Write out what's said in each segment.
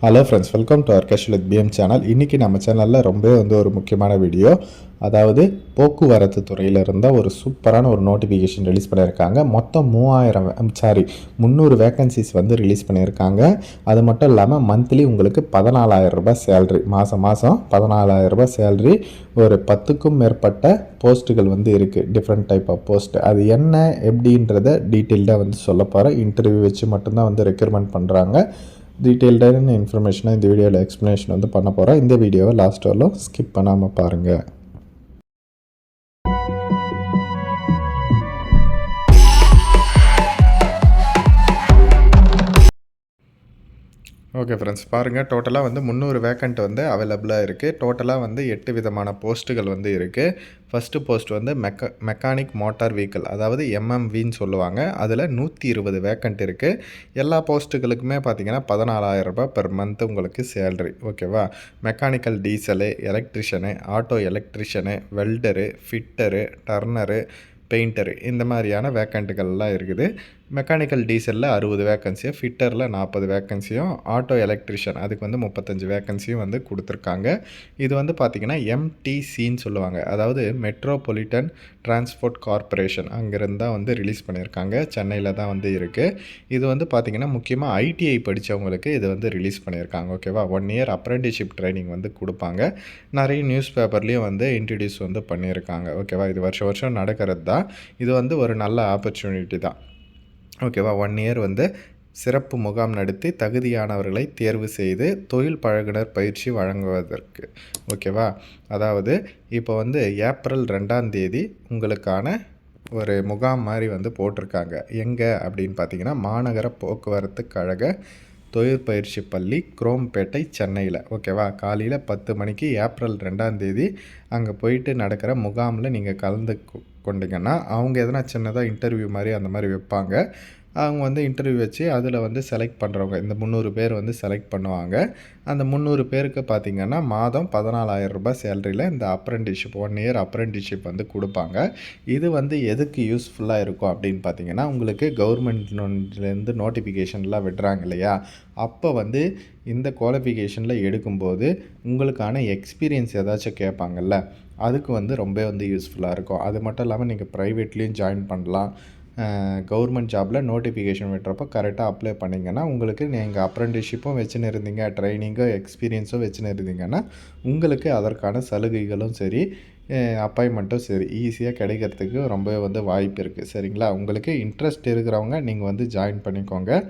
Hello friends, welcome to casual with PM channel. இன்றைக்கி நம்ம சேனலில் ரொம்ப ஒரு முக்கியமான வீடியோ. அதாவது போக்குவரத்து துறையில் இருந்தால் ஒரு சூப்பரான ஒரு நோட்டிஃபிகேஷன் ரிலீஸ் பண்ணியிருக்காங்க. மொத்தம் 300 வேக்கன்சிஸ் ரிலீஸ் பண்ணியிருக்காங்க. அது மட்டும் இல்லாமல் மந்த்லி உங்களுக்கு 14,000 ரூபாய் சேல்ரி, மாதம் 14,000 ரூபாய் சேல்ரி. ஒரு 10க்கும் மேற்பட்ட போஸ்ட்டுகள் இருக்குது, டிஃப்ரெண்ட் டைப் ஆஃப் போஸ்ட். அது என்ன எப்படின்றத டீட்டெயில்டாக சொல்ல போகிறேன். இன்டர்வியூ வச்சு மட்டும்தான் ரெக்ரூட்மெண்ட் பண்ணுறாங்க. டீட்டெயில்டான இன்ஃபர்மேஷனை இந்த வீடியோவில் எக்ஸ்ப்ளனேஷன் பண்ண போகிறேன். இந்த வீடியோவை லாஸ்ட் வரலும் ஸ்கிப் பண்ணாமல் பாருங்கள். ஓகே ஃப்ரெண்ட்ஸ், பாருங்கள். டோட்டலாக 300 வேக்கண்ட் அவைலபிளாக இருக்குது. டோட்டலாக 8 விதமான போஸ்ட்டுகள் இருக்குது. First post mechanic motor vehicle, அதாவது எம்எம்வின்னு சொல்லுவாங்க. அதில் 120 வேக்கண்ட் இருக்குது. எல்லா போஸ்ட்டுகளுக்குமே பார்த்திங்கன்னா 14,000 ரூபாய் பெர் மந்த் உங்களுக்கு சேல்ரி. ஓகேவா? Mechanical diesel, electrician, auto electrician, welder, fitter, turner, painter, இந்த மாதிரியான வேக்கண்ட்டுகள்லாம் இருக்குது. மெக்கானிக்கல் டீசலில் 60 வேக்கன்சியும், ஃபிட்டரில் 40 வேக்கன்சியும், ஆட்டோ எலக்ட்ரிஷியன் அதுக்கு 35 வேக்கன்சியும் கொடுத்துருக்காங்க. இது பார்த்திங்கன்னா எம்டிசின்னு சொல்லுவாங்க, அதாவது மெட்ரோபொலிட்டன் டிரான்ஸ்போர்ட் கார்ப்பரேஷன், அங்கேருந்து தான் ரிலீஸ் பண்ணியிருக்காங்க. சென்னையில் தான் இருக்குது. இது பார்த்திங்கன்னா முக்கியமாக ஐடிஐ படித்தவங்களுக்கு இது ரிலீஸ் பண்ணியிருக்காங்க. ஓகேவா? 1 இயர் அப்ரெண்டிஸ்ஷிப் ட்ரைனிங் கொடுப்பாங்க. நிறைய நியூஸ் பேப்பர்லேயும் இன்ட்ரடியூஸ் பண்ணியிருக்காங்க. ஓகேவா? இது வருஷம் நடக்கிறது தான். இது ஒரு நல்ல ஆப்பர்ச்சுனிட்டி தான். ஓகேவா? 1 இயர் சிறப்பு முகாம் நடத்தி தகுதியானவர்களை தேர்வு செய்து தொழில் பழகுனர் பயிற்சி வழங்குவதற்கு. ஓகேவா? அதாவது இப்போ ஏப்ரல் 2ஆம் தேதி உங்களுக்கான ஒரு முகாம் மாதிரி போட்டிருக்காங்க. எங்கே அப்படின்னு பார்த்தீங்கன்னா, மாநகர போக்குவரத்து கழக தொழிற்பயிற்சி பள்ளி, குரோம்பேட்டை, சென்னையில். ஓகேவா? காலையில் 10 மணிக்கு ஏப்ரல் 2ஆம் தேதி அங்கே போயிட்டு நடக்கிற முகாமில் நீங்கள் கலந்து கொண்டிங்கன்னா, அவங்க எதனா சின்னதாக இன்டர்வியூ மாதிரி அந்த மாதிரி வைப்பாங்க. அவங்க இன்டர்வியூ வச்சு அதில் செலக்ட் பண்ணுறவங்க, இந்த 300 பேர் செலக்ட் பண்ணுவாங்க. அந்த 300 பேருக்கு பார்த்திங்கன்னா மாதம் 14,000 ரூபாய் சேலரியில் இந்த அப்ரெண்டிஸ்ஷிப் 1 இயர் அப்ரெண்டிஸ்ஷிப் கொடுப்பாங்க. இது எதுக்கு யூஸ்ஃபுல்லாக இருக்கும் அப்படின்னு பார்த்தீங்கன்னா, உங்களுக்கு கவர்மெண்ட்லேருந்து நோட்டிஃபிகேஷன்லாம் விடுறாங்க இல்லையா? அப்போ இந்த குவாலிஃபிகேஷனில் எடுக்கும்போது உங்களுக்கான எக்ஸ்பீரியன்ஸ் ஏதாச்சும் கேட்பாங்கல்ல, அதுக்கு ரொம்ப யூஸ்ஃபுல்லாக இருக்கும். அது மட்டும் இல்லாமல் நீங்கள் ப்ரைவேட்லேயும் ஜாயின் பண்ணலாம். கவர்மெண்ட் ஜாபில் நோட்டிஃபிகேஷன் விட்டுறப்போ கரெக்டாக அப்ளை பண்ணிங்கன்னா, உங்களுக்கு நீங்கள் அப்ரெண்டிஸ்ஷிப்பும் வச்சுன்னு இருந்தீங்க, ட்ரைனிங்கோ எக்ஸ்பீரியன்ஸும் வச்சுன்னு இருந்தீங்கன்னா, உங்களுக்கு அதற்கான சலுகைகளும் சரி, அப்பாயின்மெண்ட்டும் சரி ஈஸியாக கிடைக்கிறதுக்கு ரொம்ப வாய்ப்பு இருக்குது. சரிங்களா? உங்களுக்கு இன்ட்ரெஸ்ட் இருக்கிறவங்க நீங்கள் ஜாயின் பண்ணிக்கோங்க.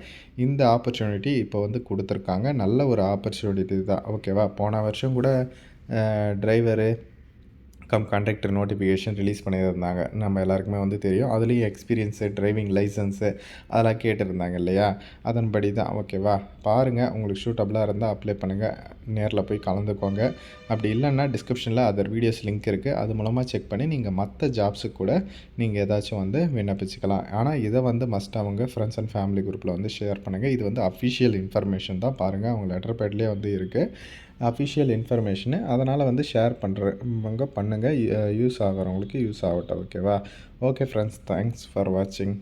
இந்த ஆப்பர்ச்சுனிட்டி இப்போ கொடுத்துருக்காங்க. நல்ல ஒரு ஆப்பர்ச்சுனிட்டி தான். ஓகேவா? போன வருஷம் கூட டிரைவரு கான்ட்ராக்டர் நோட்டிஃபிகேஷன் ரிலீஸ் பண்ணியிருந்தாங்க. நம்ம எல்லாருக்குமே தெரியும். அதுலேயும் எக்ஸ்பீரியன்ஸு, டிரைவிங் லைசன்ஸு அதெல்லாம் கேட்டிருந்தாங்க இல்லையா? அதன்படி தான். ஓகேவா? பாருங்கள், உங்களுக்கு சூட்டபுளாக இருந்தால் அப்ளை பண்ணுங்கள், நேரில் போய் கலந்துக்கோங்க. அப்படி இல்லைன்னா டிஸ்கிரிப்ஷனில் அதர் வீடியோஸ் லிங்க் இருக்குது, அது மூலமாக செக் பண்ணி நீங்கள் மற்ற ஜாப்ஸுக்கு கூட நீங்கள் ஏதாச்சும் விண்ணப்பிச்சுக்கலாம். ஆனால் இதை மஸ்ட் அவங்க ஃப்ரெண்ட்ஸ் அண்ட் ஃபேமிலி குரூப்பில் ஷேர் பண்ணுங்கள். இது அஃபிஷியல் இன்ஃபர்மேஷன் தான். பாருங்கள், அவங்க லெட்டர் பேட்லேயே இருக்குது அஃபிஷியல் இன்ஃபர்மேஷனு. அதனால் ஷேர் பண்ணுங்கள். யூஸ் ஆகிறவங்களுக்கு யூஸ் ஆகட்டும். ஓகேவா? ஓகே ஃப்ரெண்ட்ஸ், தேங்க்ஸ் ஃபார் வாட்சிங்.